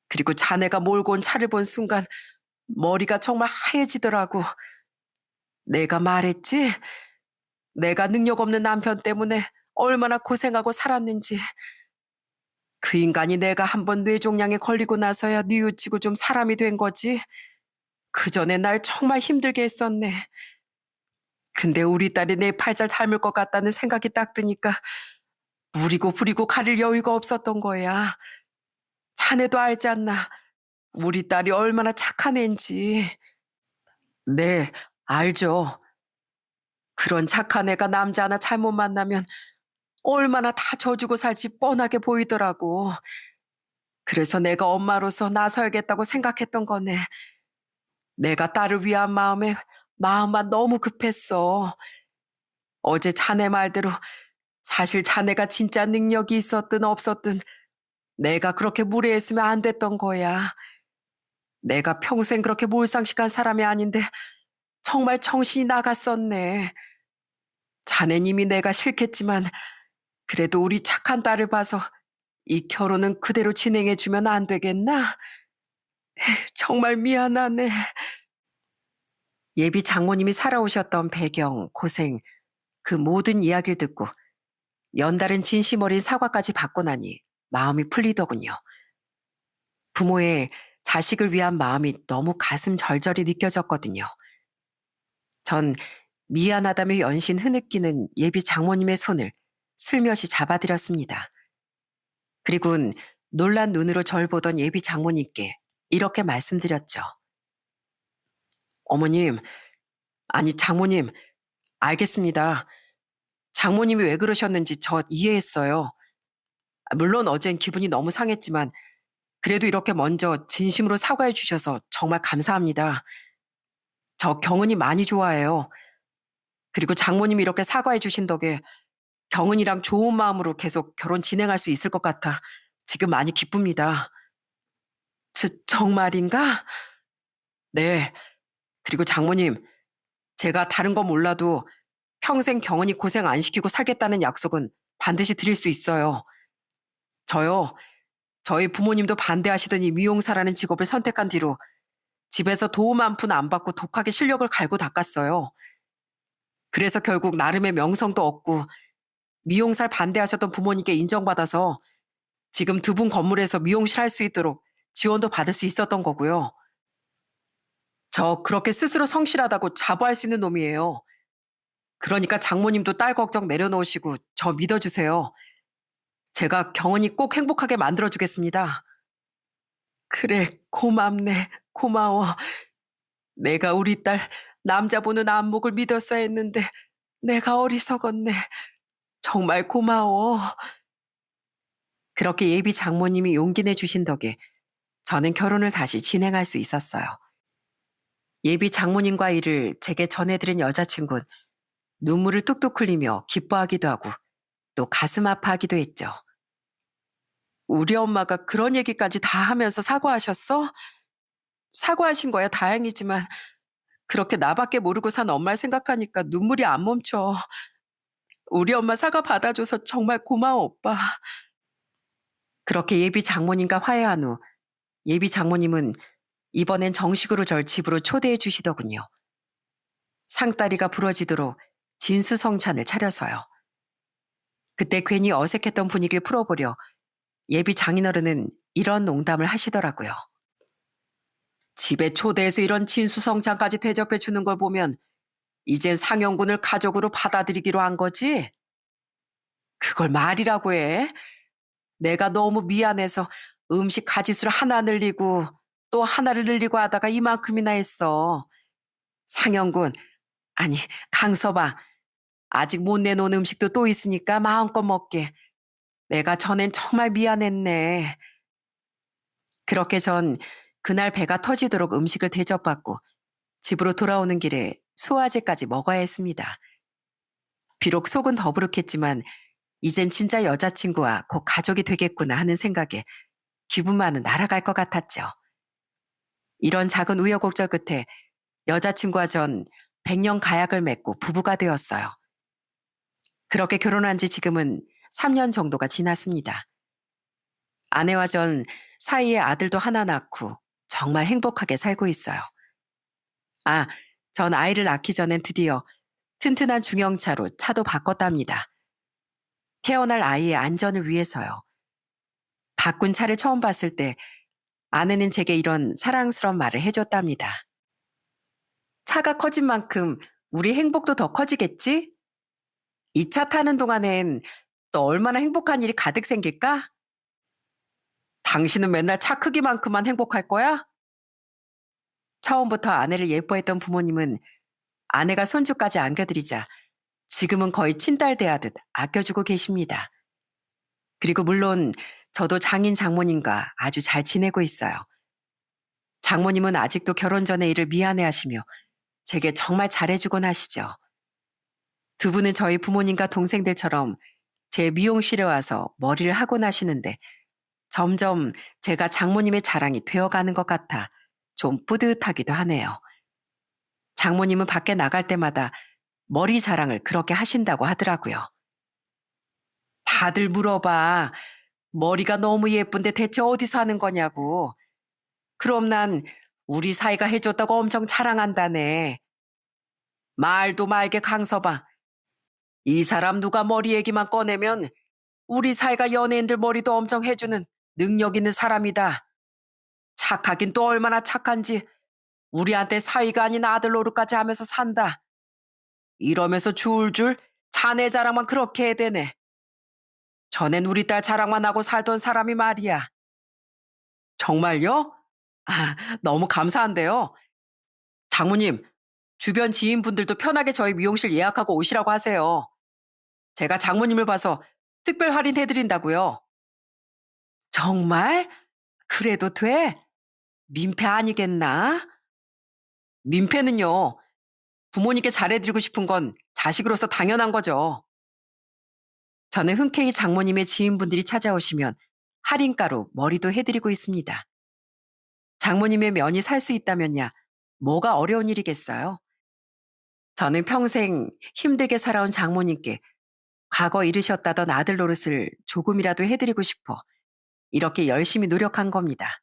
그리고 자네가 몰고 온 차를 본 순간 머리가 정말 하얘지더라고. 내가 말했지? 내가 능력 없는 남편 때문에 얼마나 고생하고 살았는지. 그 인간이 내가 한번 뇌종양에 걸리고 나서야 뉘우치고 좀 사람이 된 거지. 그 전에 날 정말 힘들게 했었네. 근데 우리 딸이 내 팔잘 닮을 것 같다는 생각이 딱 드니까 무리고 부리고 가릴 여유가 없었던 거야. 자네도 알지 않나? 우리 딸이 얼마나 착한 애인지. 네, 알죠. 그런 착한 애가 남자 하나 잘못 만나면 얼마나 다 져주고 살지 뻔하게 보이더라고. 그래서 내가 엄마로서 나서야겠다고 생각했던 거네. 내가 딸을 위한 마음만 너무 급했어. 어제 자네 말대로 사실 자네가 진짜 능력이 있었든 없었든 내가 그렇게 무례했으면 안 됐던 거야. 내가 평생 그렇게 몰상식한 사람이 아닌데 정말 정신이 나갔었네. 자네님이 내가 싫겠지만 그래도 우리 착한 딸을 봐서 이 결혼은 그대로 진행해주면 안 되겠나? 정말 미안하네. 예비 장모님이 살아오셨던 배경, 고생, 그 모든 이야기를 듣고 연달은 진심 어린 사과까지 받고 나니 마음이 풀리더군요. 부모의 자식을 위한 마음이 너무 가슴 절절히 느껴졌거든요. 전 미안하다며 연신 흐느끼는 예비 장모님의 손을 슬며시 잡아드렸습니다. 그리고는 놀란 눈으로 절 보던 예비 장모님께 이렇게 말씀드렸죠. 어머님, 아니 장모님, 알겠습니다. 장모님이 왜 그러셨는지 저 이해했어요. 물론 어젠 기분이 너무 상했지만 그래도 이렇게 먼저 진심으로 사과해 주셔서 정말 감사합니다. 저 경은이 많이 좋아해요. 그리고 장모님이 이렇게 사과해 주신 덕에 경은이랑 좋은 마음으로 계속 결혼 진행할 수 있을 것 같아 지금 많이 기쁩니다. 정말인가? 네. 그리고 장모님, 제가 다른 건 몰라도 평생 경은이 고생 안 시키고 살겠다는 약속은 반드시 드릴 수 있어요. 저요, 저희 부모님도 반대하시더니 미용사라는 직업을 선택한 뒤로 집에서 도움 한 푼 안 받고 독하게 실력을 갈고 닦았어요. 그래서 결국 나름의 명성도 얻고 미용사를 반대하셨던 부모님께 인정받아서 지금 2분 건물에서 미용실 할 수 있도록 지원도 받을 수 있었던 거고요. 저 그렇게 스스로 성실하다고 자부할 수 있는 놈이에요. 그러니까 장모님도 딸 걱정 내려놓으시고 저 믿어주세요. 제가 경은이 꼭 행복하게 만들어주겠습니다. 그래, 고맙네. 고마워. 내가 우리 딸 남자 보는 안목을 믿었어야 했는데 내가 어리석었네. 정말 고마워. 그렇게 예비 장모님이 용기 내주신 덕에 저는 결혼을 다시 진행할 수 있었어요. 예비 장모님과 이를 제게 전해드린 여자친구는 눈물을 뚝뚝 흘리며 기뻐하기도 하고 또 가슴 아파하기도 했죠. 우리 엄마가 그런 얘기까지 다 하면서 사과하셨어? 사과하신 거야 다행이지만 그렇게 나밖에 모르고 산 엄마를 생각하니까 눈물이 안 멈춰. 우리 엄마 사과 받아줘서 정말 고마워, 오빠. 그렇게 예비 장모님과 화해한 후 예비 장모님은 이번엔 정식으로 절 집으로 초대해 주시더군요. 상다리가 부러지도록 진수성찬을 차려서요. 그때 괜히 어색했던 분위기를 풀어보려 예비 장인어른은 이런 농담을 하시더라고요. 집에 초대해서 이런 진수성찬까지 대접해 주는 걸 보면 이젠 상영군을 가족으로 받아들이기로 한 거지? 그걸 말이라고 해? 내가 너무 미안해서 음식 가짓수를 하나 늘리고 또 하나를 늘리고 하다가 이만큼이나 했어. 상영군, 아니, 강서방, 아직 못 내놓은 음식도 또 있으니까 마음껏 먹게. 내가 전엔 정말 미안했네. 그렇게 전 그날 배가 터지도록 음식을 대접받고 집으로 돌아오는 길에 소화제까지 먹어야 했습니다. 비록 속은 더부룩했지만 이젠 진짜 여자친구와 곧 가족이 되겠구나 하는 생각에 기분만은 날아갈 것 같았죠. 이런 작은 우여곡절 끝에 여자친구와 전 100년 가약을 맺고 부부가 되었어요. 그렇게 결혼한 지 지금은 3년 정도가 지났습니다. 아내와 전 사이에 아들도 하나 낳고 정말 행복하게 살고 있어요. 아, 전 아이를 낳기 전엔 드디어 튼튼한 중형차로 차도 바꿨답니다. 태어날 아이의 안전을 위해서요. 바꾼 차를 처음 봤을 때 아내는 제게 이런 사랑스러운 말을 해줬답니다. 차가 커진 만큼 우리 행복도 더 커지겠지? 이 차 타는 동안엔 또 얼마나 행복한 일이 가득 생길까? 당신은 맨날 차 크기만큼만 행복할 거야? 처음부터 아내를 예뻐했던 부모님은 아내가 손주까지 안겨드리자 지금은 거의 친딸 대하듯 아껴주고 계십니다. 그리고 물론 저도 장인 장모님과 아주 잘 지내고 있어요. 장모님은 아직도 결혼 전의 일을 미안해하시며 제게 정말 잘해주곤 하시죠. 두 분은 저희 부모님과 동생들처럼 제 미용실에 와서 머리를 하곤 하시는데 점점 제가 장모님의 자랑이 되어가는 것 같아 좀 뿌듯하기도 하네요. 장모님은 밖에 나갈 때마다 머리 자랑을 그렇게 하신다고 하더라고요. 다들 물어봐. 머리가 너무 예쁜데 대체 어디서 하는 거냐고. 그럼 난 우리 사이가 해줬다고 엄청 자랑한다네. 말도 말게 강서방. 이 사람 누가 머리 얘기만 꺼내면 우리 사이가 연예인들 머리도 엄청 해주는 능력 있는 사람이다. 착하긴 또 얼마나 착한지 우리한테 사위가 아닌 아들 노릇까지 하면서 산다. 이러면서 줄줄 자네 자랑만 그렇게 해대네. 전엔 우리 딸 자랑만 하고 살던 사람이 말이야. 정말요? 아, 너무 감사한데요. 장모님, 주변 지인분들도 편하게 저희 미용실 예약하고 오시라고 하세요. 제가 장모님을 봐서 특별 할인해드린다고요. 정말? 그래도 돼? 민폐 아니겠나? 민폐는요. 부모님께 잘해드리고 싶은 건 자식으로서 당연한 거죠. 저는 흔쾌히 장모님의 지인분들이 찾아오시면 할인가로 머리도 해드리고 있습니다. 장모님의 면이 살 수 있다면야 뭐가 어려운 일이겠어요? 저는 평생 힘들게 살아온 장모님께 과거 잃으셨다던 아들 노릇을 조금이라도 해드리고 싶어 이렇게 열심히 노력한 겁니다.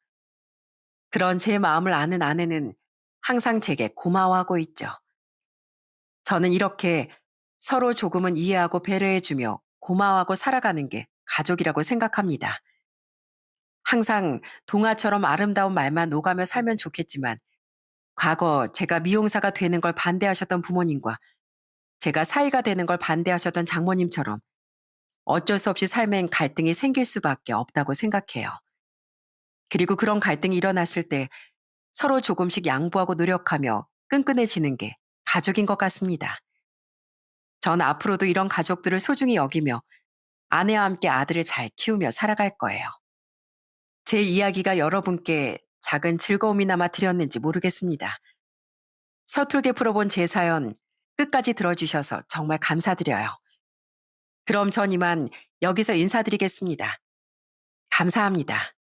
그런 제 마음을 아는 아내는 항상 제게 고마워하고 있죠. 저는 이렇게 서로 조금은 이해하고 배려해주며 고마워하고 살아가는 게 가족이라고 생각합니다. 항상 동화처럼 아름다운 말만 오가며 살면 좋겠지만 과거 제가 미용사가 되는 걸 반대하셨던 부모님과 제가 사위가 되는 걸 반대하셨던 장모님처럼 어쩔 수 없이 삶엔 갈등이 생길 수밖에 없다고 생각해요. 그리고 그런 갈등이 일어났을 때 서로 조금씩 양보하고 노력하며 끈끈해지는 게 가족인 것 같습니다. 전 앞으로도 이런 가족들을 소중히 여기며 아내와 함께 아들을 잘 키우며 살아갈 거예요. 제 이야기가 여러분께 작은 즐거움이나마 드렸는지 모르겠습니다. 서툴게 풀어본 제 사연 끝까지 들어주셔서 정말 감사드려요. 그럼 전 이만 여기서 인사드리겠습니다. 감사합니다.